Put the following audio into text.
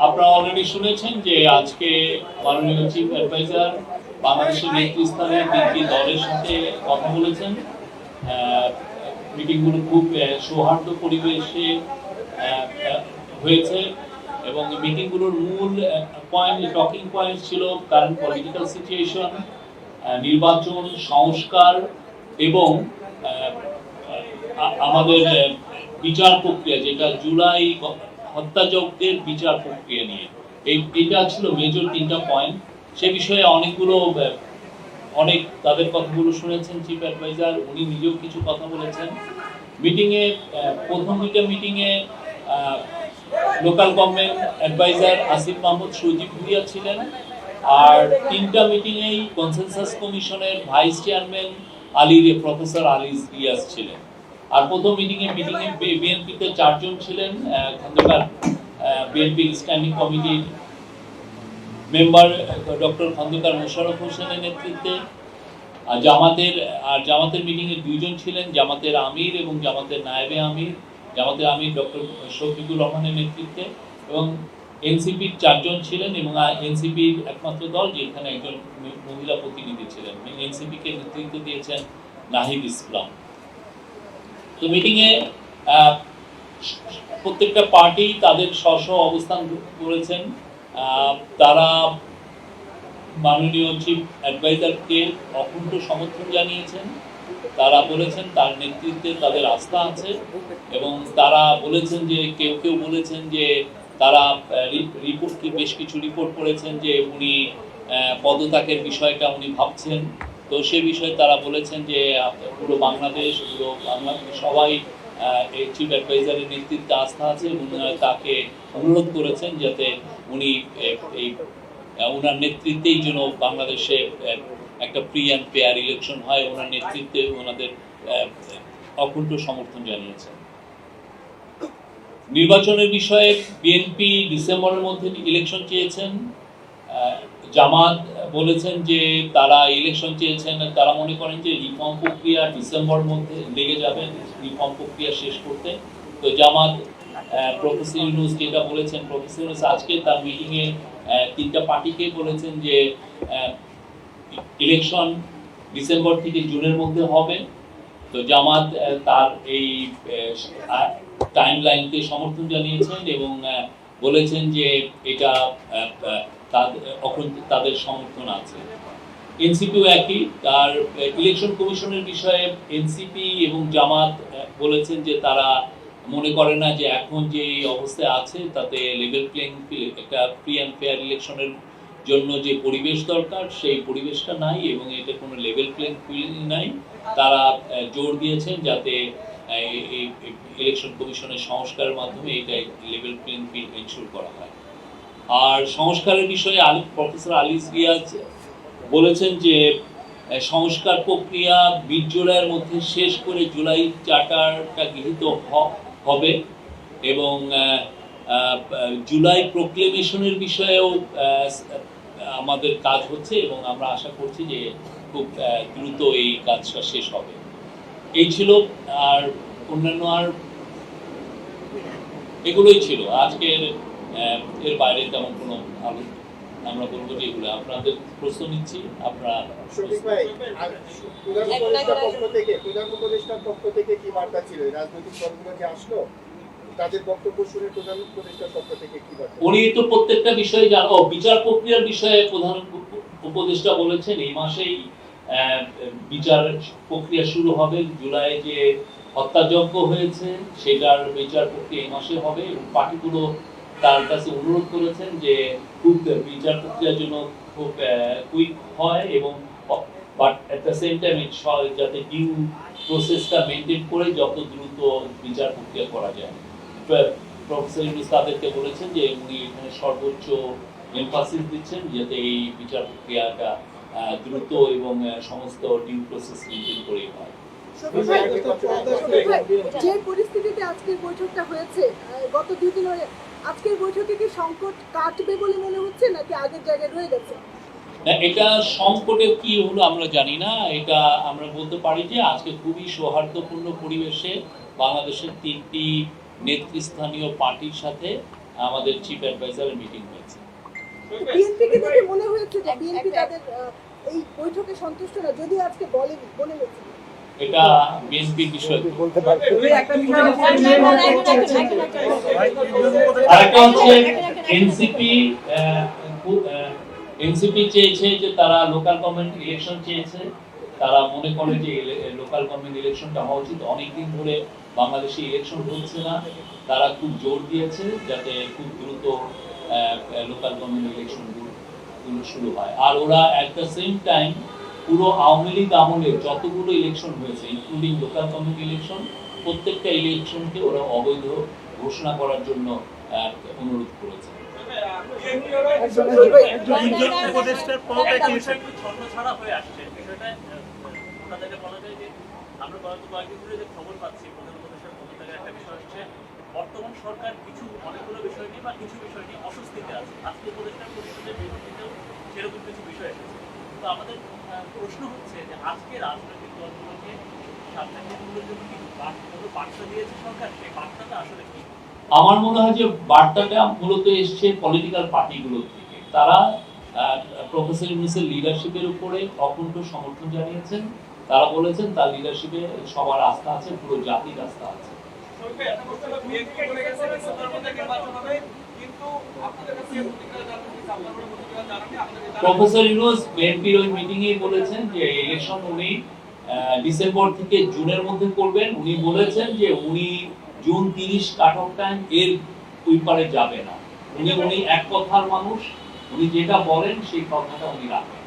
আপনারা অলরেডি শুনেছেন যে আজকে মাননীয় চিফ অ্যাডভাইজার বাংলাদেশের নেতৃস্থানীয় তিনটি দলের সাথে কথা বলেছেন। মিটিংগুলো খুব সৌহার্দ্য পরিবেশে হয়েছে এবং মিটিংগুলোর মূল টকিং পয়েন্ট ছিল কারেন্ট পলিটিক্যাল সিচুয়েশন, নির্বাচন, সংস্কার এবং আমাদের বিচার প্রক্রিয়া, যেটা জুলাই হত্যাযজ্ঞের বিচার প্রক্রিয়া নিয়ে এটা ছিল মেজর তিনটা পয়েন্ট। সে বিষয়ে অনেক তাদের কথাগুলো শুনেছেন চিফ অ্যাডভাইজার, উনি নিজেও কিছু কথা বলেছেন। মিটিংয়ে প্রথম দুইটা মিটিংয়ে local government adviser Asif Mahmud Sajib Bhuiyan ছিলেন, আর তিনটা মিটিংয়েই কনসেনসাস কমিশনের vice chairman professor Ali Riaz ছিলেন। আর প্রথম মিটিংয়ে বিএনপিতে 4 জন ছিলেন, খন্দকার বিএনপি স্ট্যান্ডিং কমিটির মেম্বার ডক্টর খন্দকার মোশাররফ হোসেনের নেতৃত্বে। আর জামাতের মিটিংয়ে 2 জন ছিলেন, জামাতের আমির এবং জামাতের নায়েবে আমির। জামাতের আমির ডক্টর শফিকুর রহমানের নেতৃত্বে, এবং এনসিপির 4 জন ছিলেন এবং এনসিপির একমাত্র দল যেখানে একজন মহিলা প্রতিনিধি ছিলেন। এনসিপিকে নেতৃত্ব দিয়েছেন নাহিদ ইসলাম। তো মিটিংয়ে প্রত্যেকটা পার্টি তাদের স্ব অবস্থান করেছেন। তারা মাননীয় চিফ অ্যাডভাইজারকে অকুণ্ঠ সমর্থন জানিয়েছেন। তারা বলেছেন তার নেতৃত্বে তাদের আস্থা আছে, এবং তারা বলেছেন যে কেউ বলেছেন যে তারা বেশ কিছু রিপোর্ট করেছেন যে উনি পদত্যাগের বিষয়টা উনি ভাবছেন। তো সে বিষয়ে তারা বলেছেন যে পুরো বাংলাদেশ সবাই চিফ অ্যাডভাইজারের নেতৃত্বে আস্থা আছে, এবং তাকে অনুরোধ করেছেন যাতে উনি ওনার নেতৃত্বেই যেন বাংলাদেশে একটা ফ্রি অ্যান্ড ফেয়ার ইলেকশন হয়, ওনার নেতৃত্বে ওনাদের অকুণ্ঠ সমর্থন জানিয়েছেন। নির্বাচনের বিষয়ে বিএনপি ডিসেম্বরের মধ্যে ইলেকশন চেয়েছেন। জামাত বলেছেন যে তারা ইলেকশন চেয়েছেন, তারা মনে করেন যে রিফর্ম প্রক্রিয়া ডিসেম্বরের মধ্যে লেগে যাবে রিফর্ম প্রক্রিয়া শেষ করতে। তো জামাত প্রফেসর ইউনূস যেটা বলেছেন, প্রফেসর ইউনূস আজকে তার মিটিংয়ে তিনটা পার্টিকে বলেছেন যে ইলেকশন ডিসেম্বর থেকে জুনের মধ্যে হবে। তো জামাত তার এই টাইমলাইনকে সমর্থন জানিয়েছেন এবং বলেছেন যে এটা তাদের সমর্থন আছে। এনসিপিও একই, তার ইলেকশন কমিশনের বিষয়ে এনসিপি এবং জামাত বলেছেন যে তারা মনে করে না যে এখন যে অবস্থায় আছে তাতে লেভেল প্লেইং ফিল্ড, একটা ফ্রি অ্যান্ড ফেয়ার ইলেকশনের জন্য যে পরিবেশ দরকার সেই পরিবেশটা নাই, এবং এটা কোনো লেভেল প্লেইং ফিল্ড নাই। তারা জোর দিয়েছেন যাতে এই ইলেকশন কমিশনের সংস্কারের মাধ্যমে এটা লেভেল প্লেইং ফিল্ড এনশিওর করা হয়। আর সংস্কারের বিষয়ে প্রফেসর আলী রিয়াজ বলেছেন যে সংস্কার প্রক্রিয়া 20 জুলাইয়ের মধ্যে শেষ করে জুলাই চার্টারটা গৃহীত হবে, এবং জুলাই প্রোক্লেমেশনের বিষয়েও আমাদের কাজ হচ্ছে, এবং আমরা আশা করছি যে খুব দ্রুত এই কাজটা শেষ হবে। এই ছিল, আর অন্যান্য আর এগুলোই ছিল আজকের। এর বাইরে তেমন কোনো আমরা বলবো যে এগুলো আপনাদের প্রশ্ন নিচ্ছি। আপনারা প্রধান উপদেষ্টার পক্ষ থেকে কি বার্তা ছিল? রাজনৈতিক দলগুলো যে আসলো তাদের বক্তব্য শুনে প্রধান উপদেষ্টার পক্ষ থেকে কি বার্তা? উনি তো প্রত্যেকটা বিষয়ে বিচার প্রক্রিয়ার বিষয়ে প্রধান উপদেষ্টা বলেছেন এই মাসেই বিচার প্রক্রিয়া শুরু হবে। জুলাই যে হত্যাযজ্ঞ হয়েছে সেটার বিচার প্রক্রিয়া এই মাসে হবে, এবং পার্টিগুলো তার কাছে অনুরোধ করেছেন যে খুব বিচার প্রক্রিয়ার জন্য খুব কুইক হয়, এবং but at the same time যাতে ডিউ প্রসেসটা মেনটেন করে যত দ্রুত বিচার প্রক্রিয়া করা যায়। প্রফেসর ইউনূস তাদেরকে বলেছেন যে উনি এখানে সর্বোচ্চ এমফাসিস দিচ্ছেন যাতে এই বিচার প্রক্রিয়াটা দ্রুত এবং সমস্ত ডিউ প্রসেস মেনটেন করে হয়। যে পরিস্থিতিতে আজকের বৈঠকটা হয়েছে, গত 2 দিন ধরে আজকের বৈঠকে কি সংকট কাটবে বলে মনে হচ্ছে নাকি আগের জায়গায় রয়ে গেছে? এটা সংকটের কি হলো আমরা জানি না। এটা আমরা বলতে পারি যে আজকে খুবই সৌহার্দ্যপূর্ণ পরিবেশে বাংলাদেশের 3টি নেতৃস্থানীয় পার্টির সাথে আমাদের চিফ অ্যাডভাইজারের মিটিং হয়েছে। বিএনপিকে দেখে মনে হয়েছে যে বিএনপি তাদের এই বৈঠকে সন্তুষ্ট না, যদিও আজকে বলে হয়েছে এটা বিএনপির বিষয়। আরেকটা হচ্ছে এনসিপি চেয়েছে যে তারা লোকাল গভর্নমেন্ট ইলেকশন চেয়েছে। তারা মনে করে যে লোকাল গভর্নমেন্ট ইলেকশনটা হওয়া উচিত। অনেকদিন ধরে বাংলাদেশে ইলেকশন হচ্ছে না, তারা খুব জোর দিয়েছে যাতে খুব দ্রুত লোকাল গভর্নমেন্ট ইলেকশন গুলো শুরু হয়। আর ওরা অ্যাট দ্য সেম টাইম পুরো আওয়ামী লীগ আমলে যতগুলো ইলেকশন হয়েছে ইনক্লুডিং লোকাল গভর্নমেন্ট ইলেকশন, প্রত্যেকটা ইলেকশনকে ওরা অবৈধ ঘোষণা করার জন্য অনুরোধ করেছে। উপদেষ্টার পদে কিন্তু ছন্নছাড়া হয়ে আসছে বিষয়টা। ওনাদেরকে বলা যায় যে আমরা কয়েকদিন ধরে যে খবর পাচ্ছি প্রধান উপদেষ্টার পদ থেকে একটা বিষয় হচ্ছে বর্তমান সরকার কিছু অনেকগুলো বিষয় নিয়ে বা কিছু বিষয় নিয়ে অস্বস্তিতে আছে। আজকে উপদেষ্টার পরিষদের বিরোধিতেও সেরকম কিছু বিষয় এসেছে। তো আমাদের প্রশ্ন হচ্ছে যে আজকে রাজনৈতিক দলগুলোকে সামনে জন্য কি বার্তা দিয়েছে সরকার, সেই বার্তাটা আসলে কি? আমার মনে হয় যে বার্তাটা মূলত এসছে পলিটিক্যাল পার্টিগুলোর থেকে। তারা প্রফেসর ইউনূসের লিডারশিপের উপরে অকুণ্ঠ সমর্থন জানিয়েছেন। তারা বলেছেন তার লিডারশিপে সবার আস্থা আছে, পুরো জাতির আস্থা আছে। প্রফেসর ইউনূস বিএনপির ওই মিটিংয়ে বলেছেন যে ইলেকশন উনি ডিসেম্বর থেকে জুনের মধ্যে করবেন। উনি বলেছেন যে উনি জুন 30 কাট অফ টাইম এর ওই পারে যাবে না। উনি এক কথার মানুষ, উনি যেটা বলেন সেই কথাটা উনি রাখেন।